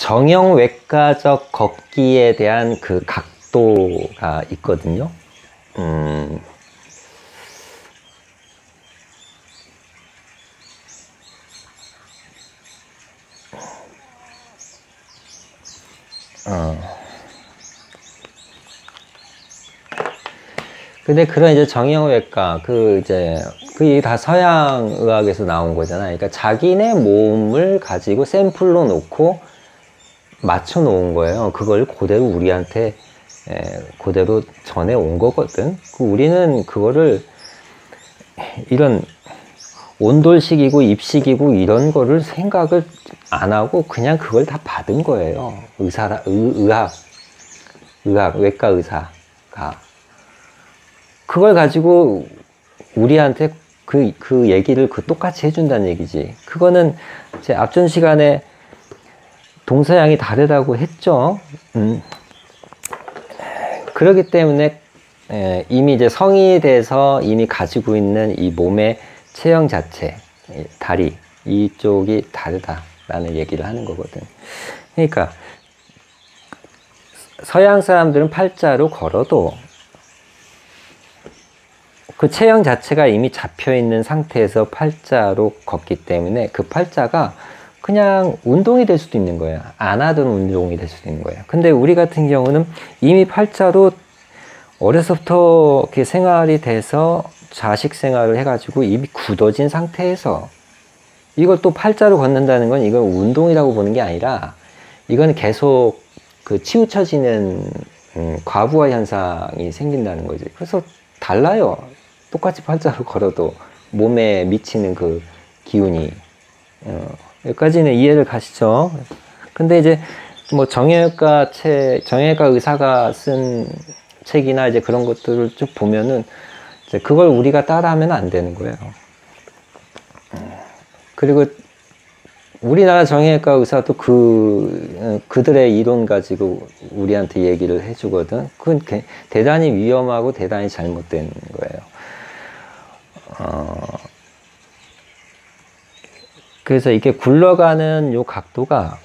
정형외과적 걷기에 대한 그 각도가 있거든요. 근데 그런 이제 정형외과, 그게 다 서양 의학에서 나온 거잖아요. 그러니까 자기네 몸을 가지고 샘플로 놓고 맞춰 놓은 거예요. 그걸 그대로 우리한테, 그대로 전해 온 거거든. 우리는 그거를 이런 온돌식이고 입식이고 이런 거를 생각을 안 하고 그냥 그걸 다 받은 거예요. 외과 의사가. 그걸 가지고 우리한테 그 얘기를 똑같이 해준다는 얘기지. 그거는 제 앞전 시간에 동서양이 다르다고 했죠. 그렇기 때문에 이미 이제 성인이 돼서 이미 가지고 있는 이 몸의 체형 자체, 다리 이쪽이 다르다라는 얘기를 하는 거거든. 그러니까 서양 사람들은 팔자로 걸어도 그 체형 자체가 이미 잡혀있는 상태에서 팔자로 걷기 때문에 그 팔자가 그냥 운동이 될 수도 있는 거예요. 안 하던 운동이 될 수도 있는 거예요. 근데 우리 같은 경우는 이미 팔자로 어려서부터 이렇게 생활이 돼서 자식 생활을 해가지고 이미 굳어진 상태에서 이걸 또 팔자로 걷는다는 건 이건 운동이라고 보는 게 아니라 이건 계속 그 치우쳐지는 과부하 현상이 생긴다는 거지. 그래서 달라요. 똑같이 팔자로 걸어도 몸에 미치는 그 기운이. 여기까지는 이해를 가시죠? 근데 이제 뭐 정형외과 의사가 쓴 책이나 이제 그런 것들을 쭉 보면은 이제 그걸 우리가 따라하면 안 되는 거예요. 그리고 우리나라 정형외과 의사도 그들의 이론 가지고 우리한테 얘기를 해주거든. 그건 대단히 위험하고 대단히 잘못된 거예요. 그래서 이게 굴러가는 요 각도가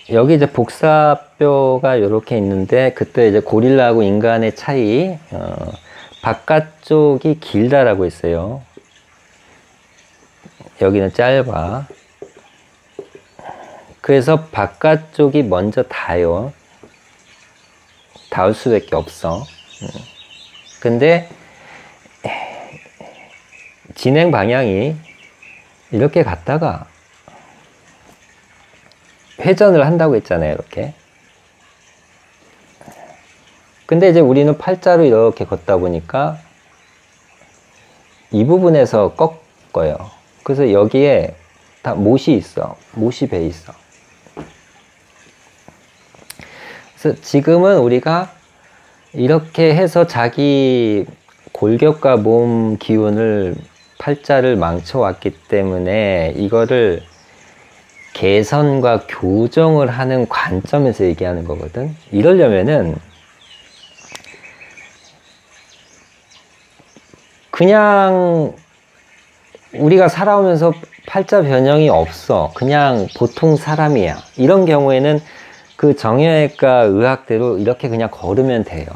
여기 이제 복사뼈가 이렇게 있는데 그때 이제 고릴라하고 인간의 차이, 바깥쪽이 길다라고 했어요. 여기는 짧아. 그래서 바깥쪽이 먼저 닿아요. 닿을 수밖에 없어. 근데 진행 방향이 이렇게 갔다가 회전을 한다고 했잖아요. 이렇게. 근데 이제 우리는 팔자로 이렇게 걷다 보니까 이 부분에서 꺾어요. 그래서 여기에 다 못이 있어. 못이 배 있어. 그래서 지금은 우리가 이렇게 해서 자기 골격과 몸 기운을 팔자를 망쳐왔기 때문에 이거를 개선과 교정을 하는 관점에서 얘기하는 거거든. 이러려면은 그냥 우리가 살아오면서 팔자 변형이 없어. 그냥 보통 사람이야. 이런 경우에는 그 정형외과 의학대로 이렇게 그냥 걸으면 돼요.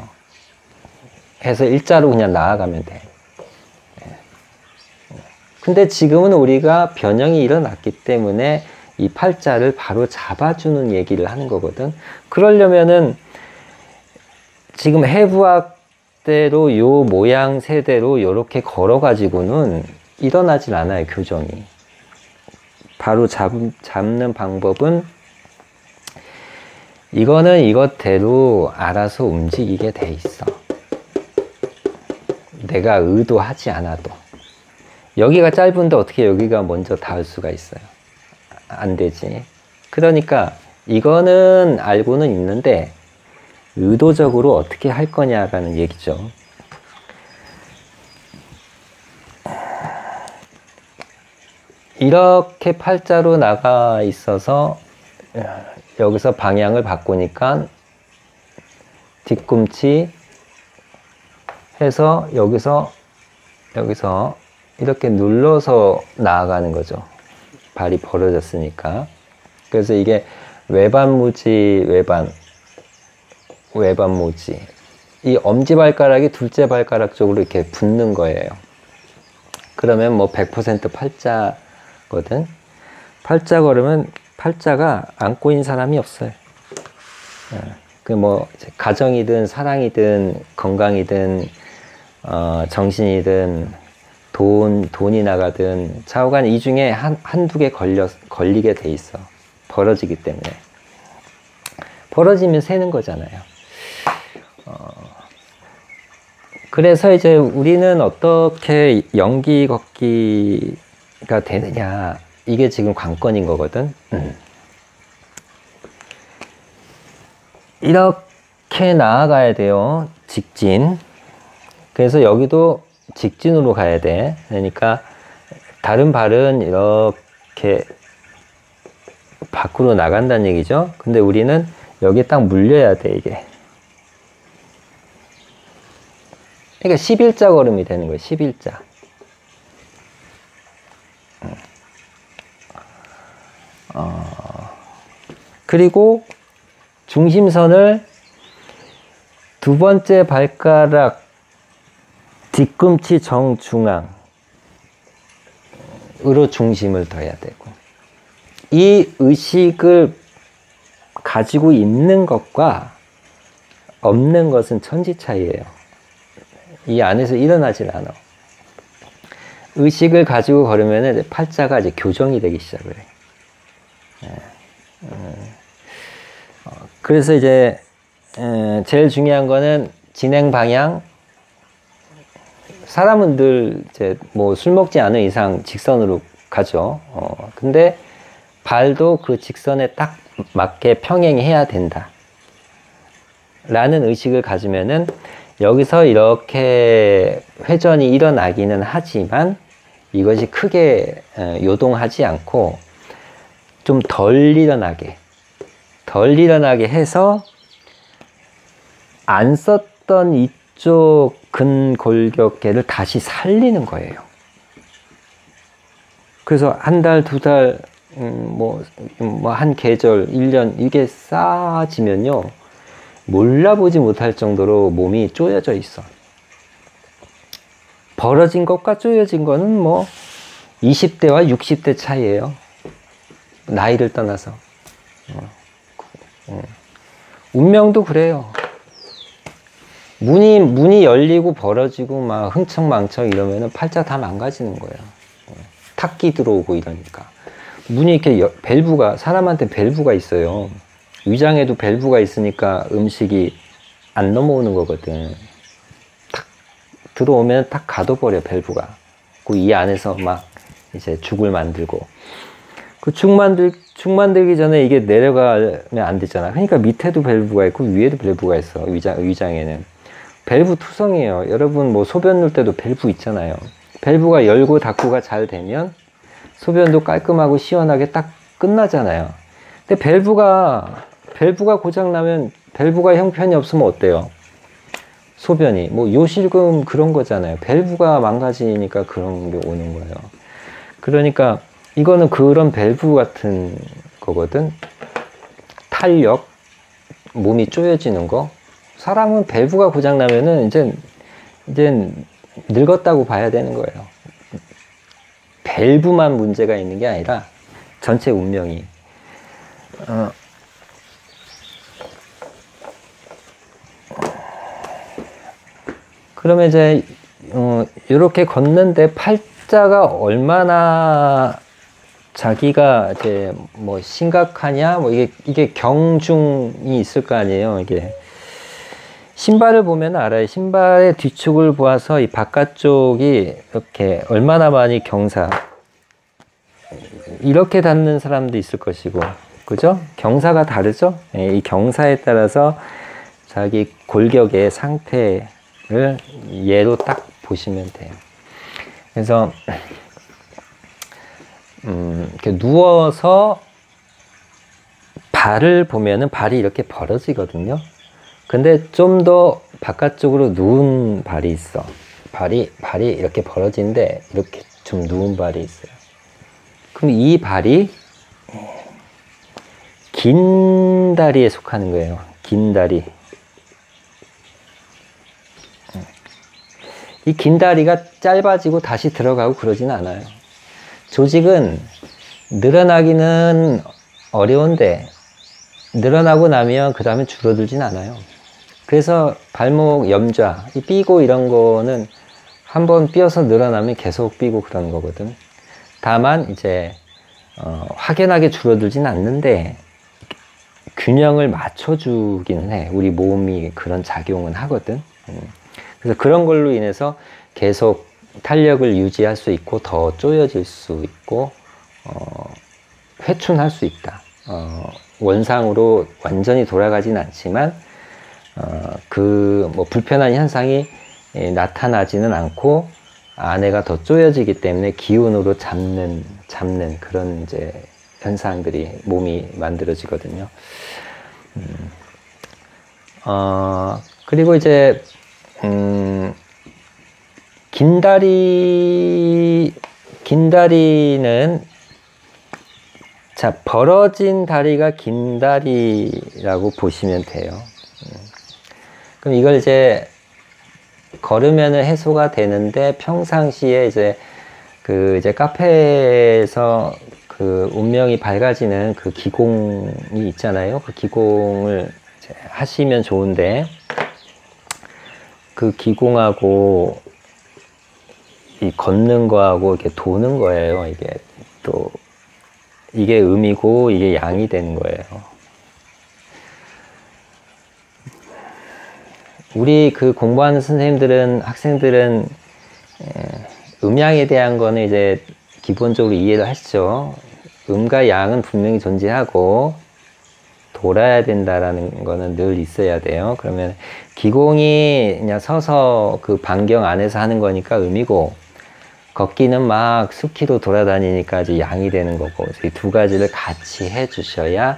해서 일자로 그냥 나아가면 돼. 근데 지금은 우리가 변형이 일어났기 때문에 이 팔자를 바로 잡아주는 얘기를 하는 거거든. 그러려면은 지금 해부학대로 요 모양 세대로 요렇게 걸어가지고는 일어나질 않아요, 교정이. 바로 잡는 방법은 이거는 이것대로 알아서 움직이게 돼 있어. 내가 의도하지 않아도. 여기가 짧은데 어떻게 여기가 먼저 닿을 수가 있어요? 안 되지. 그러니까 이거는 알고는 있는데 의도적으로 어떻게 할 거냐라는 얘기죠. 이렇게 팔자로 나가 있어서 여기서 방향을 바꾸니까 뒤꿈치 해서 여기서 이렇게 눌러서 나아가는 거죠. 발이 벌어졌으니까. 그래서 이게 외반무지, 외반모지. 이 엄지발가락이 둘째 발가락 쪽으로 이렇게 붙는 거예요. 그러면 뭐 100% 팔자거든. 팔자 걸으면 팔자가 안 꼬인 사람이 없어요. 그 뭐 가정이든 사랑이든 건강이든 정신이든 돈이 나가든 좌우간 이 중에 한두 개 걸리게 돼 있어. 벌어지기 때문에. 벌어지면 새는 거잖아요. 그래서 이제 우리는 어떻게 연기 걷기가 되느냐, 이게 지금 관건인 거거든. 이렇게 나아가야 돼요. 직진. 그래서 여기도 직진으로 가야 돼. 그러니까 다른 발은 이렇게 밖으로 나간다는 얘기죠. 근데 우리는 여기에 딱 물려야 돼, 이게. 그러니까 11자 걸음이 되는 거예요. 11자. 그리고 중심선을 두 번째 발가락 뒤꿈치 정중앙으로 중심을 둬야 되고, 이 의식을 가지고 있는 것과 없는 것은 천지 차이예요. 이 안에서 일어나질 않아. 의식을 가지고 걸으면 팔자가 이제 교정이 되기 시작을 해. 그래서 이제 제일 중요한 거는 진행 방향. 사람은 늘 이제 뭐 술 먹지 않은 이상 직선으로 가죠. 근데 발도 그 직선에 딱 맞게 평행해야 된다 라는 의식을 가지면은 여기서 이렇게 회전이 일어나기는 하지만 이것이 크게 요동하지 않고 좀 덜 일어나게 해서 안 썼던 이쪽 근골격계를 다시 살리는 거예요. 그래서 한 달, 두 달, 한 계절, 1년 이게 쌓아지면요, 몰라보지 못할 정도로 몸이 쪼여져 있어. 벌어진 것과 쪼여진 거는 뭐 20대와 60대 차이예요. 나이를 떠나서. 운명도 그래요. 문이 열리고 벌어지고 막 흥청망청 이러면은 팔자 다 망가지는 거예요. 탁기 들어오고 이러니까. 문이 이렇게 사람한테 밸브가 있어요. 위장에도 밸브가 있으니까 음식이 안 넘어오는 거거든. 탁 들어오면 탁 가둬버려, 밸브가. 그 이 안에서 막 이제 죽을 만들고. 그 죽 만들기 전에 이게 내려가면 안 되잖아. 그러니까 밑에도 밸브가 있고 위에도 밸브가 있어. 위장에는. 밸브 투성이에요. 여러분 뭐 소변 넣을 때도 밸브 있잖아요. 밸브가 열고 닫고가 잘 되면 소변도 깔끔하고 시원하게 딱 끝나잖아요. 근데 밸브가 고장나면, 밸브가 형편이 없으면 어때요? 소변이. 뭐 요실금 그런 거잖아요. 밸브가 망가지니까 그런 게 오는 거예요. 그러니까 이거는 그런 밸브 같은 거거든. 탄력, 몸이 쪼여지는 거. 사람은 밸브가 고장나면은 이제 늙었다고 봐야 되는 거예요. 밸브만 문제가 있는 게 아니라 전체 운명이. 그러면 이제 이렇게 걷는데 팔자가 얼마나 자기가 이제 뭐 심각하냐, 뭐 이게 경중이 있을 거 아니에요. 이게 신발을 보면 알아요. 신발의 뒤축을 보아서 이 바깥쪽이 이렇게 얼마나 많이 경사, 이렇게 닿는 사람도 있을 것이고, 그죠? 경사가 다르죠? 이 경사에 따라서 자기 골격의 상태를 예로 딱 보시면 돼요. 그래서 이렇게 누워서 발을 보면은 발이 이렇게 벌어지거든요. 근데 좀 더 바깥쪽으로 누운 발이 있어. 발이 이렇게 벌어지는데 이렇게 좀 누운 발이 있어요. 그럼 이 발이 긴 다리에 속하는 거예요. 긴 다리. 이 긴 다리가 짧아지고 다시 들어가고 그러진 않아요. 조직은 늘어나기는 어려운데 늘어나고 나면 그 다음에 줄어들진 않아요. 그래서 발목 염좌, 이 삐고 이런 거는 한번 삐어서 늘어나면 계속 삐고 그런 거거든. 다만 이제 확연하게 줄어들진 않는데 균형을 맞춰주기는 해. 우리 몸이 그런 작용은 하거든. 그래서 그런 걸로 인해서 계속 탄력을 유지할 수 있고 더 쪼여질 수 있고 회춘할 수 있다. 원상으로 완전히 돌아가진 않지만 그 뭐 불편한 현상이 나타나지는 않고 안에가 더 쪼여지기 때문에 기운으로 잡는 그런 이제 현상들이 몸이 만들어지거든요. 그리고 이제 긴 다리는 자, 벌어진 다리가 긴 다리라고 보시면 돼요. 그럼 이걸 이제 걸으면은 해소가 되는데 평상시에 이제 이제 카페에서 그 운명이 밝아지는 그 기공이 있잖아요. 그 기공을 이제 하시면 좋은데 그 기공하고 이 걷는 거하고 이렇게 도는 거예요. 이게 또 이게 음이고 이게 양이 되는 거예요. 우리 그 공부하는 선생님들은 학생들은 음양에 대한 거는 이제 기본적으로 이해를 하시죠. 음과 양은 분명히 존재하고 돌아야 된다라는 거는 늘 있어야 돼요. 그러면 기공이 그냥 서서 그 반경 안에서 하는 거니까 음이고 걷기는 막 수키로 돌아다니니까 이제 양이 되는 거고 이 두 가지를 같이 해 주셔야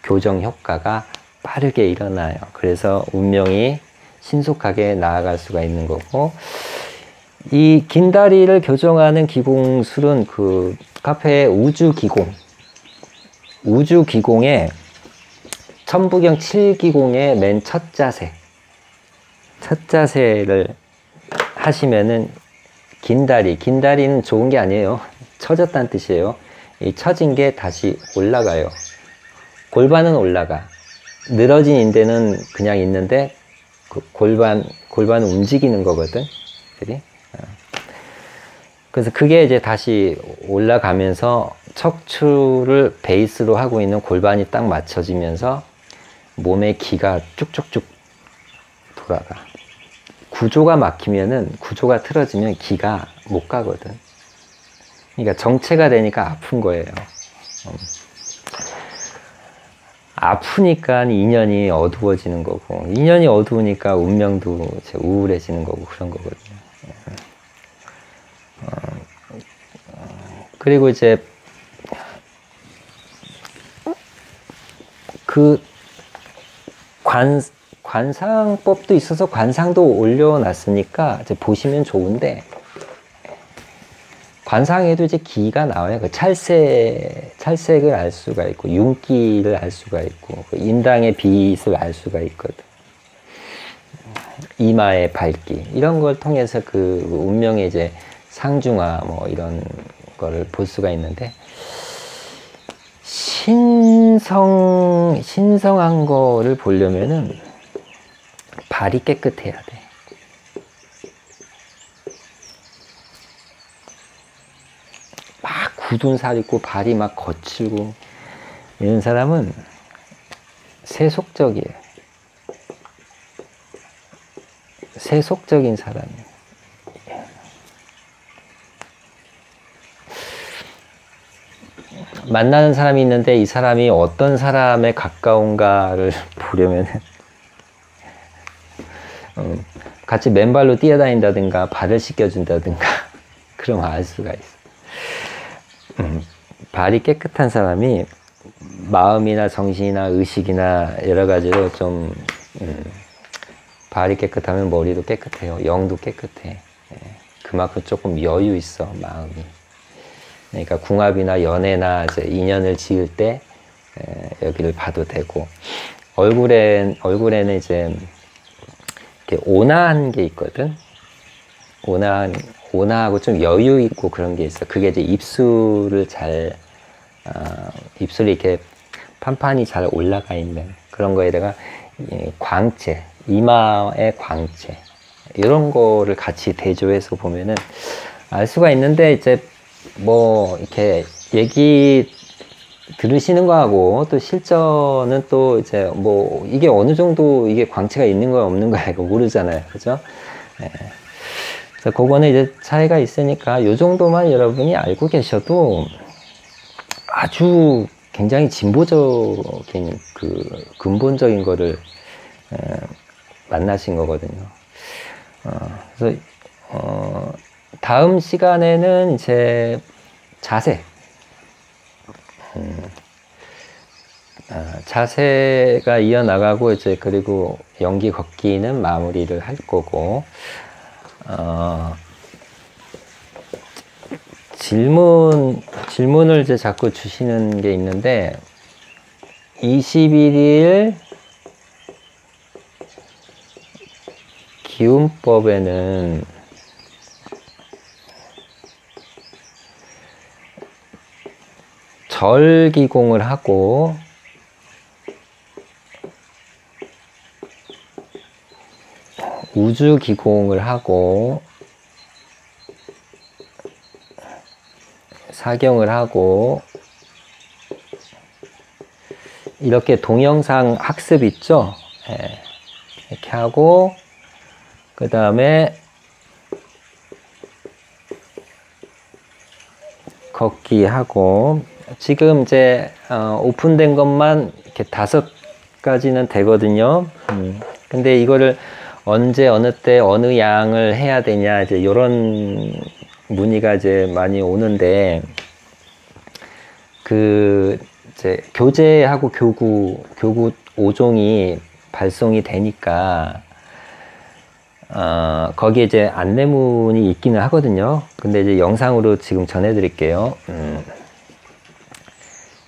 교정 효과가 빠르게 일어나요. 그래서 운명이 신속하게 나아갈 수가 있는 거고 이 긴 다리를 교정하는 기공술은 그 카페의 우주기공의 천부경 7기공의 맨 첫 자세를 하시면은 긴 다리는 좋은 게 아니에요. 처졌다는 뜻이에요. 이 처진 게 다시 올라가요. 골반은 올라가. 늘어진 인대는 그냥 있는데 그 골반은 움직이는 거거든. 그래? 그래서 그게 이제 다시 올라가면서 척추를 베이스로 하고 있는 골반이 딱 맞춰지면서 몸의 기가 쭉쭉쭉 돌아가. 구조가 막히면은, 구조가 틀어지면 기가 못 가거든. 그러니까 정체가 되니까 아픈 거예요. 아프니까 인연이 어두워지는 거고, 인연이 어두우니까 운명도 이제 우울해지는 거고, 그런 거거든요. 그리고 이제, 그, 관상법도 있어서 관상도 올려놨으니까 이제 보시면 좋은데, 관상에도 이제 기가 나와요. 그 찰색을 알 수가 있고, 윤기를 알 수가 있고, 그 인당의 빛을 알 수가 있거든. 이마의 밝기. 이런 걸 통해서 그 운명의 이제 상중하 뭐 이런 거를 볼 수가 있는데, 신성한 거를 보려면은 발이 깨끗해야 돼. 막 굳은 살 있고 발이 막 거칠고 이런 사람은 세속적이에요. 세속적인 사람이에요. 만나는 사람이 있는데 이 사람이 어떤 사람에 가까운가를 보려면 같이 맨발로 뛰어다닌다든가 발을 씻겨준다든가 그럼 알 수가 있어. 발이 깨끗한 사람이 마음이나 정신이나 의식이나 여러 가지로 좀 발이 깨끗하면 머리도 깨끗해요. 영도 깨끗해. 그만큼 조금 여유 있어 마음이. 그러니까 궁합이나 연애나 이제 인연을 지을 때 여기를 봐도 되고, 얼굴에는 이제 이렇게 온화한 게 있거든. 온화하고 좀 여유 있고 그런 게 있어. 그게 이제 입술이 이렇게 판판이 잘 올라가 있는 그런 거에다가 광채, 이마의 광채, 이런 거를 같이 대조해서 보면은 알 수가 있는데, 이제 뭐 이렇게 얘기 들으시는 거하고 또 실전은 또 이제 뭐 이게 어느 정도 이게 광채가 있는 거야 없는 거야 이거 모르잖아요. 그죠? 그래서 그거는 이제 차이가 있으니까 요 정도만 여러분이 알고 계셔도 아주 굉장히 진보적인 그 근본적인 거를 만나신 거거든요. 그래서 다음 시간에는 이제 자세, 자세가 이어나가고 이제 그리고 연기 걷기는 마무리를 할 거고, 질문을 이제 자꾸 주시는 게 있는데, 21일 기운법에는 절기공을 하고 우주기공을 하고 사경을 하고 이렇게 동영상 학습 있죠? 이렇게 하고 그 다음에 걷기 하고, 지금 이제 오픈된 것만 이렇게 5가지는 되거든요. 근데 이거를 언제 어느 때 어느 양을 해야 되냐 이제 이런 문의가 이제 많이 오는데, 그 이제 교재하고 교구 5종이 발송이 되니까 거기에 이제 안내문이 있기는 하거든요. 근데 이제 영상으로 지금 전해드릴게요.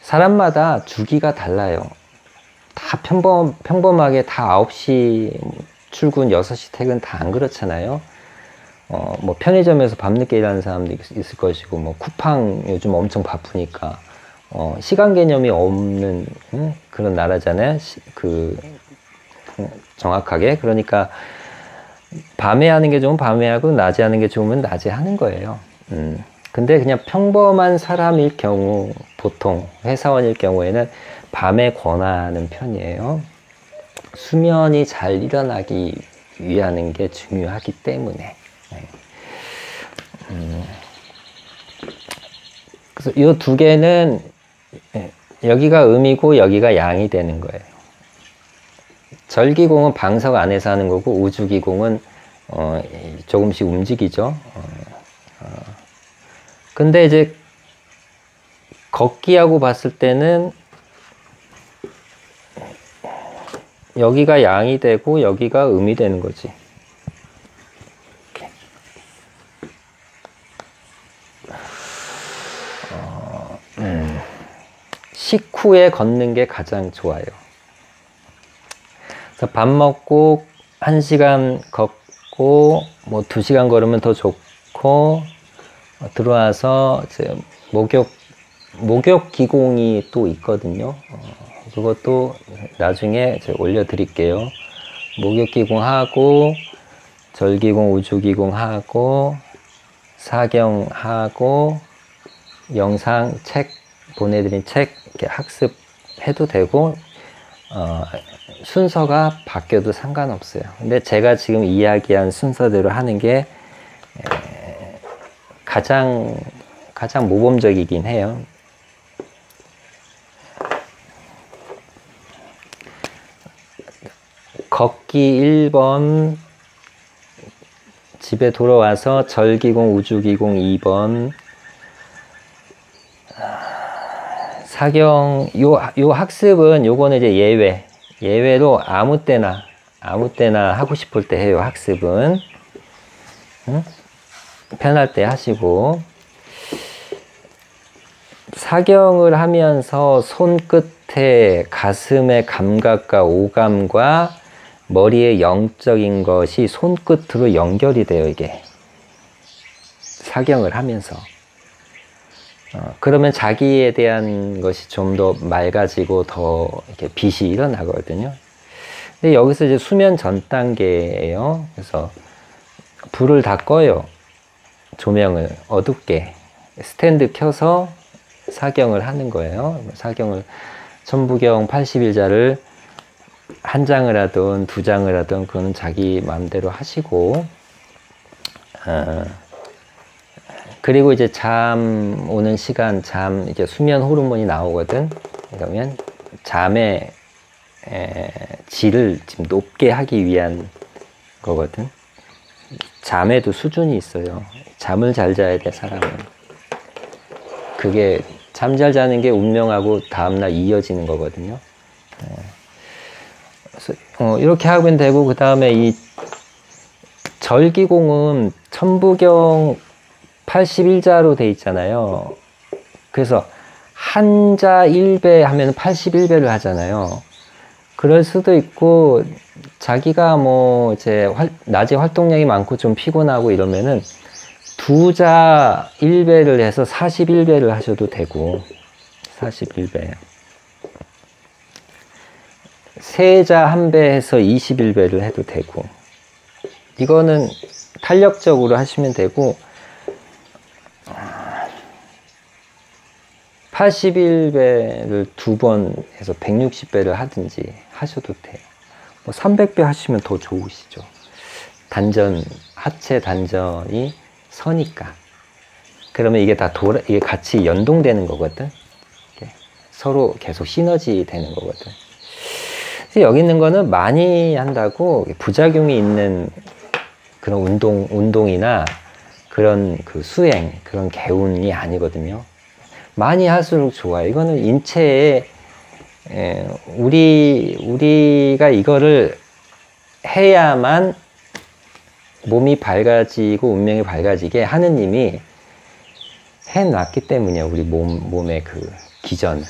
사람마다 주기가 달라요. 다 평범하게 다 9시 출근, 6시 퇴근 다 안 그렇잖아요. 뭐 편의점에서 밤늦게 일하는 사람도 있을 것이고, 뭐 쿠팡 요즘 엄청 바쁘니까 시간 개념이 없는 그런 나라잖아요. 정확하게. 그러니까 밤에 하는 게 좋으면 밤에 하고 낮에 하는 게 좋으면 낮에 하는 거예요. 근데 그냥 평범한 사람일 경우, 보통 회사원일 경우에는 밤에 권하는 편이에요. 수면이 잘 일어나기 위하는 게 중요하기 때문에. 그래서 이 2개는 여기가 음이고 여기가 양이 되는 거예요. 절기공은 방석 안에서 하는 거고, 우주기공은 조금씩 움직이죠. 근데 이제 걷기하고 봤을 때는 여기가 양이 되고 여기가 음이 되는 거지. 식후에 걷는 게 가장 좋아요. 그래서 밥 먹고 1시간 걷고 뭐 2시간 걸으면 더 좋고, 들어와서 이제 목욕 기공이 또 있거든요. 그것도 나중에 제가 올려드릴게요. 목욕 기공하고 절기공, 우주기공 하고 사경하고 영상 책 보내드린 책 이렇게 학습해도 되고, 순서가 바뀌어도 상관없어요. 근데 제가 지금 이야기한 순서대로 하는 게 가장 모범적이긴 해요. 걷기 1번, 집에 돌아와서 절기공, 우주기공 2번, 사경, 요 학습은 요거는 이제 예외로 아무 때나 하고 싶을 때 해요. 학습은 편할 때 하시고, 사경을 하면서 손끝에 가슴의 감각과 오감과 머리의 영적인 것이 손끝으로 연결이 돼요, 이게. 사경을 하면서. 그러면 자기에 대한 것이 좀 더 맑아지고 더 이렇게 빛이 일어나거든요. 근데 여기서 이제 수면 전 단계예요. 그래서 불을 다 꺼요. 조명을 어둡게. 스탠드 켜서 사경을 하는 거예요. 사경을, 천부경 80일자를 한 장을 하든 두 장을 하든 그거는 자기 마음대로 하시고, 그리고 이제 잠 오는 시간, 이제 수면 호르몬이 나오거든. 그러면 잠의 질을 지금 높게 하기 위한 거거든. 잠에도 수준이 있어요. 잠을 잘 자야 돼, 사람은. 그게 잠 잘 자는 게 운명하고 다음날 이어지는 거거든요. 그래서 이렇게 하면 되고, 그 다음에 이 절기공은 천부경 81자로 돼 있잖아요. 그래서 한자 1배 하면 81배를 하잖아요. 그럴 수도 있고, 자기가 뭐 이제 낮에 활동량이 많고 좀 피곤하고 이러면은 두자 1배를 해서 41배를 하셔도 되고, 41배. 세자 1배 해서 21배를 해도 되고, 이거는 탄력적으로 하시면 되고, 81배를 2번 해서 160배를 하든지 하셔도 돼요. 뭐 300배 하시면 더 좋으시죠. 단전, 하체 단전이 서니까. 그러면 이게 다 이게 같이 연동되는 거거든. 서로 계속 시너지 되는 거거든. 그래서 여기 있는 거는 많이 한다고 부작용이 있는 그런 운동이나 그런 그 수행, 그런 개운이 아니거든요. 많이 할수록 좋아요. 이거는 인체에, 우리가 이거를 해야만 몸이 밝아지고 운명이 밝아지게 하느님이 해놨기 때문이에요. 우리 몸의 그 기전을.